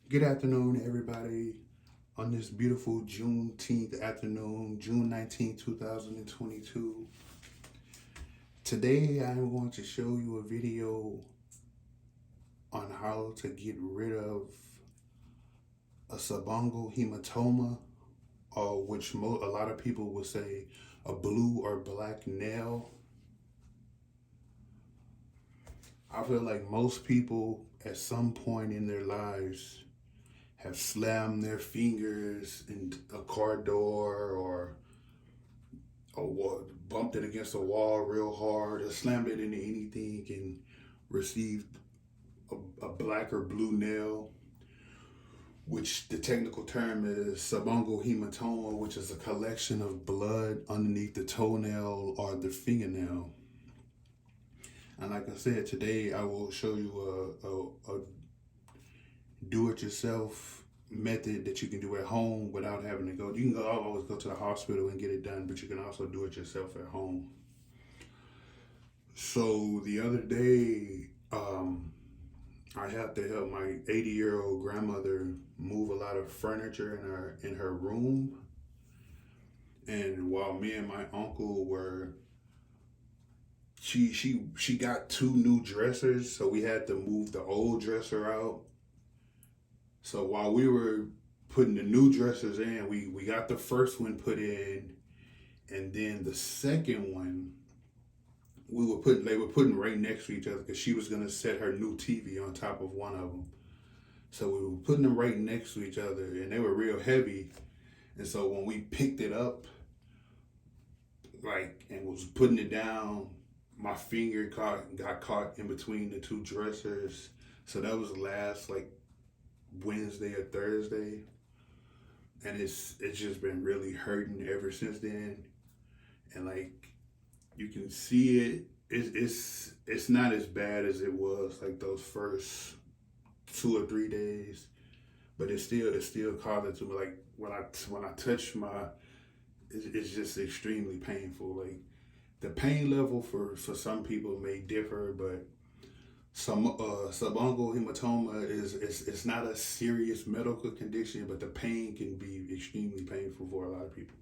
Good afternoon, everybody. On this beautiful Juneteenth afternoon, June 19th, 2022. Today, I'm going to show you a video on how to get rid of a subungual hematoma, or which a lot of people would say a blue or black nail. I feel like most people at some point in their lives have slammed their fingers in a car door or a wall, bumped it against a wall real hard, or slammed it into anything and received a black or blue nail, which the technical term is subungual hematoma, which is a collection of blood underneath the toenail or the fingernail. And like I said, today I will show you a do-it-yourself method that you can do at home without having to go. You can always go to the hospital and get it done, but you can also do it yourself at home. So the other day, I had to help my 80-year-old grandmother move a lot of furniture in her room. And while me and my uncle were, she got two new dressers, so we had to move the old dresser out. So while we were putting the new dressers in, we got the first one put in, and then the second one they were putting right next to each other because she was gonna set her new TV on top of one of them. So we were putting them right next to each other, and they were real heavy. And so when we picked it up, and was putting it down, my finger got caught in between the two dressers. So that was last Wednesday or Thursday, and it's just been really hurting ever since then. And you can see it's not as bad as it was those first 2 or 3 days, but it's still causing to me. When I touch it's just extremely painful. The pain level for some people may differ, but some subungual hematoma it's not a serious medical condition, but the pain can be extremely painful for a lot of people.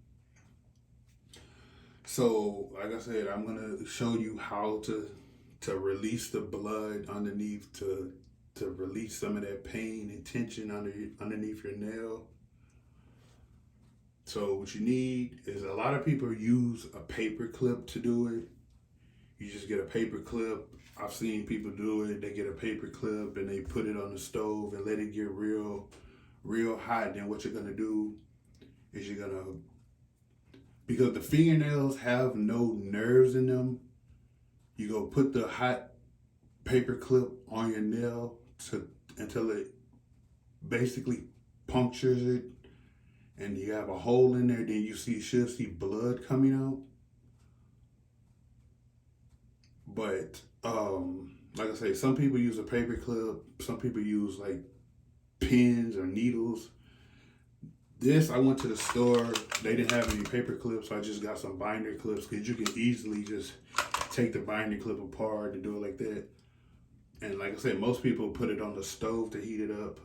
So, like I said, I'm gonna show you how to release the blood underneath to release some of that pain and tension underneath your nail. So what you need is, a lot of people use a paper clip to do it. You just get a paper clip. I've seen people do it. They get a paper clip and they put it on the stove and let it get real hot. Then what you're gonna do is because the fingernails have no nerves in them, you go put the hot paper clip on your nail until it basically punctures it, and you have a hole in there. Then you should see blood coming out. But like I say, some people use a paper clip. Some people use pins or needles. I went to the store. They didn't have any paper clips, so I just got some binder clips, because you can easily just take the binder clip apart and do it like that. And like I said, most people put it on the stove to heat it up.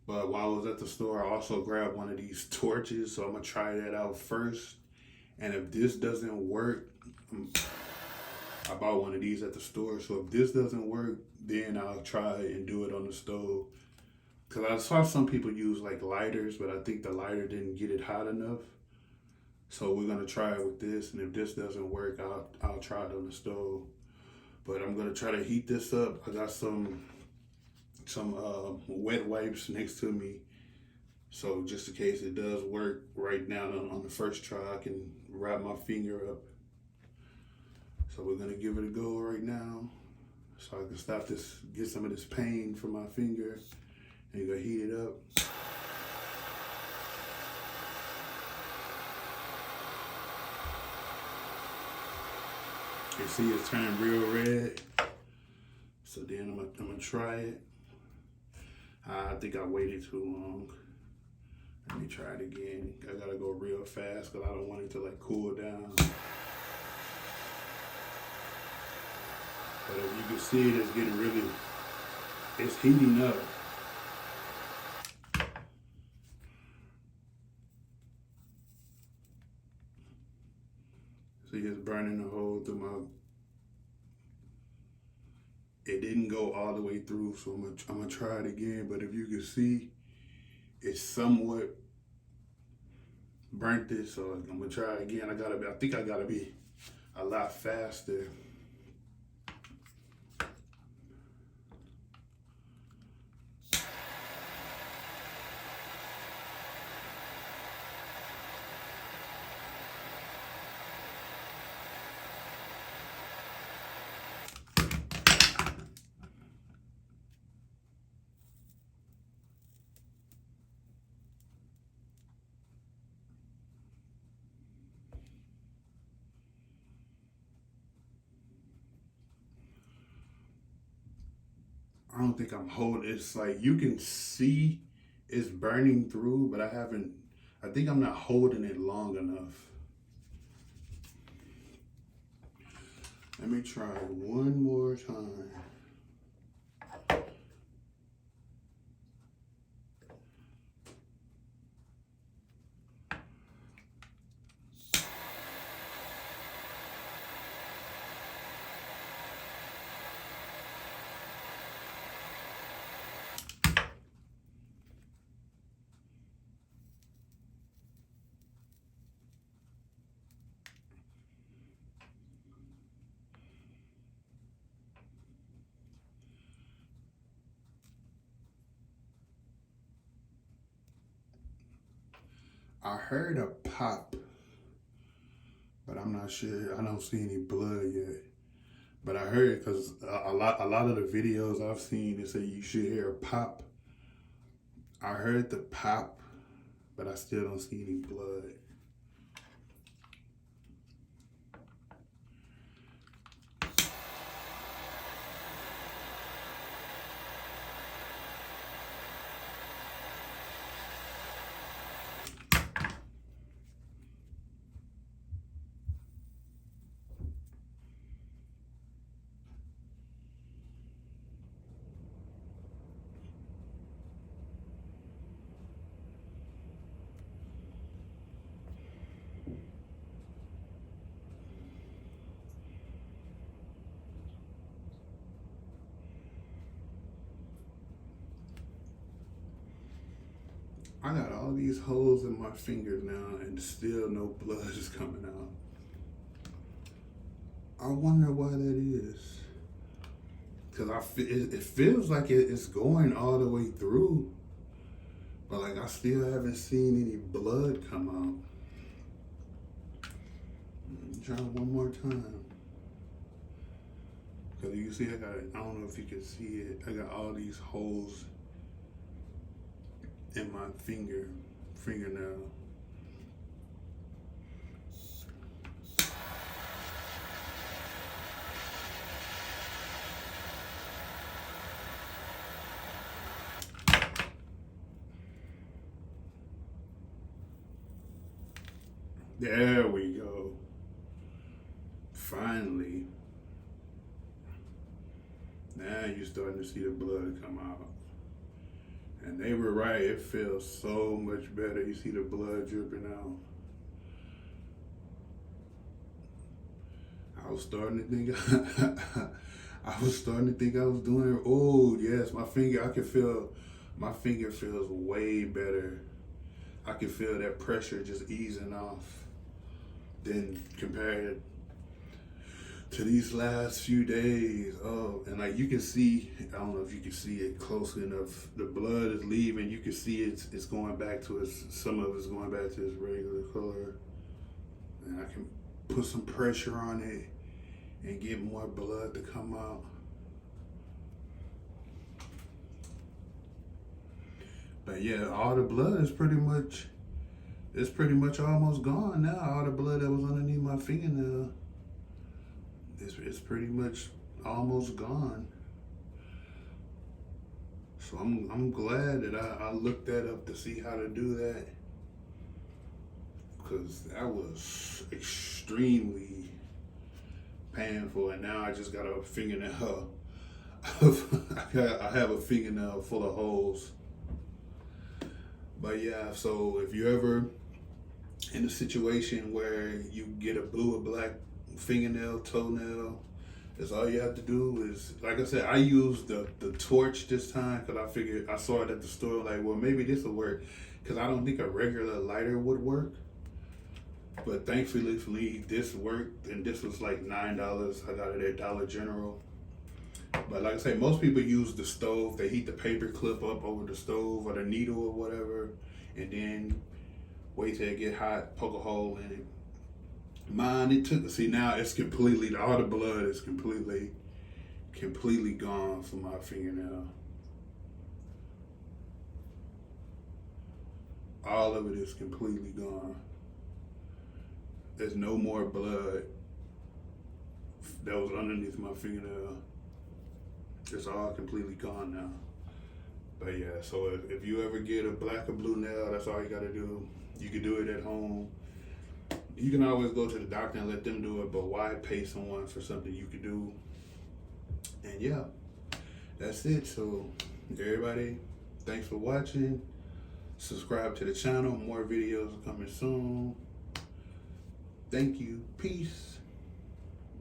But while I was at the store, I also grabbed one of these torches, so I'm gonna try that out first. And if this doesn't work, I bought one of these at the store. So if this doesn't work, then I'll try and do it on the stove. Because I saw some people use lighters, but I think the lighter didn't get it hot enough. So we're going to try it with this. And if this doesn't work, I'll try it on the stove. But I'm going to try to heat this up. I got some wet wipes next to me. So just in case it does work right now on the first try, I can wrap my finger up. So we're gonna give it a go right now, so I can get some of this pain from my finger, and you're gonna heat it up. You see it's turning real red. So then I'm gonna try it. I think I waited too long. Let me try it again. I gotta go real fast because I don't want it to cool down. But if you can see it, it's heating up. See, it's burning a hole through my. It didn't go all the way through, so I'm gonna try it again. But if you can see, it's somewhat burnt it, so I'm gonna try it again. I think I gotta be a lot faster. I don't think I'm holding. It's like you can see it's burning through, but I think I'm not holding it long enough. Let me try one more time. I heard a pop, but I'm not sure. I don't see any blood yet. But I heard because a lot of the videos I've seen, they say you should hear a pop. I heard the pop, but I still don't see any blood. I got all these holes in my fingers now and still no blood is coming out. I wonder why that is. Cause it feels like it's going all the way through, but like I still haven't seen any blood come out. Try one more time. Cause you can see I don't know if you can see it. I got all these holes in my fingernail. There we go. Finally. Now you're starting to see the blood come out. And they were right, it feels so much better. You see the blood dripping out. I was starting to think I was doing it. Oh yes, my finger feels way better. I can feel that pressure just easing off. Then compared to these last few days, oh, and like you can see, I don't know if you can see it closely enough, the blood is leaving. You can see it's going back to some of it's going back to its regular color. And I can put some pressure on it and get more blood to come out. But yeah, all the blood is pretty much almost gone now. All the blood that was underneath my fingernail, it's pretty much almost gone. So I'm glad that I looked that up to see how to do that, because that was extremely painful. And now I just got a fingernail. I have a fingernail full of holes. But yeah, so if you ever in a situation where you get a blue or black fingernail, toenail. That's all you have to do is, like I said, I used the torch this time because I figured, I saw it at the store, like, well, maybe this will work, because I don't think a regular lighter would work. But thankfully for me, this worked, and this was like $9. I got it at Dollar General. But like I say, most people use the stove. They heat the paper clip up over the stove or the needle or whatever, and then wait till it get hot, poke a hole in it. Mine, it took, see now it's completely, all the blood is completely gone from my fingernail. All of it is completely gone. There's no more blood that was underneath my fingernail. It's all completely gone now. But yeah, so if you ever get a black or blue nail, that's all you gotta do. You can do it at home. You can always go to the doctor and let them do it, but why pay someone for something you could do? And yeah, that's it. So everybody, thanks for watching. Subscribe to the channel. More videos are coming soon. Thank you. Peace.